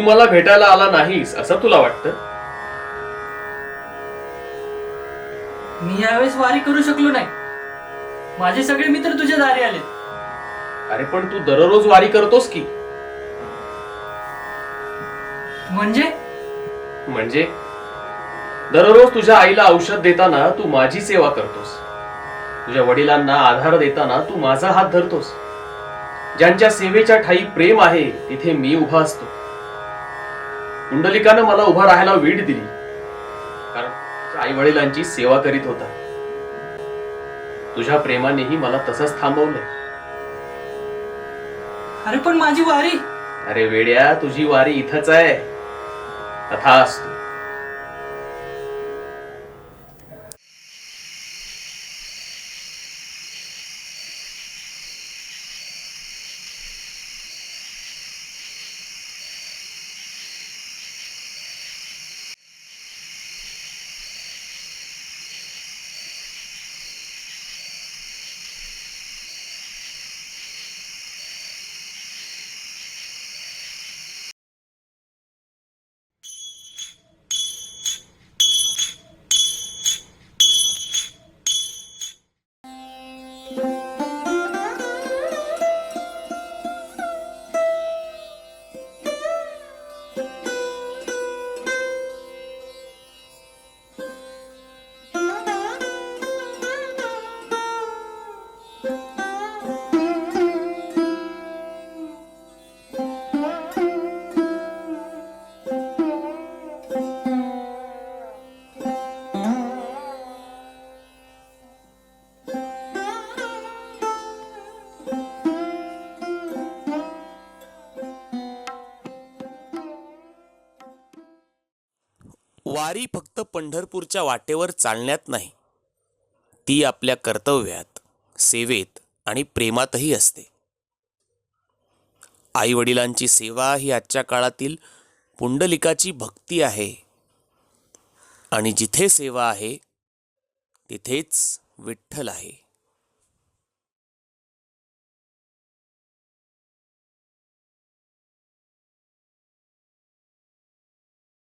मला भेटायला आला नाहीस असं तुला वाटतं? मी यावेळेस वारी करू शकलो नाही. माझे सगळे मित्र तुझ्या दारी आले. अरे पण तू दररोज वारी करतोस की. म्हणजे दररोज तुझ्या आईला औषध देताना तू माझी सेवा करतोस. तुझ्या वडिलांना आधार देताना तू माझा हात धरतोस. ज्यांच्या सेवेच्या ठाई प्रेम आहे तिथे मी उभा असतो. पुंडलिकानं मला उभा राहायला वीट दिली कारण आई वडिलांची सेवा करीत होता. तुझ्या प्रेमानेही मला तसंच थांबवलंय. अरे पण माझी वारी. अरे वेड्या, तुझी वारी इथंच आहे. तथास्तु. वारी फक्त पंढरपूरच्या वाटेवर चालण्यात नाही, ती आपल्या कर्तव्यात, सेवेत आणि प्रेमातही असते. आई वडिलांची सेवा ही आजच्या काळातील पुंडलिकाची भक्ती आहे. आणि जिथे सेवा आहे तिथेच विठ्ठल आहे.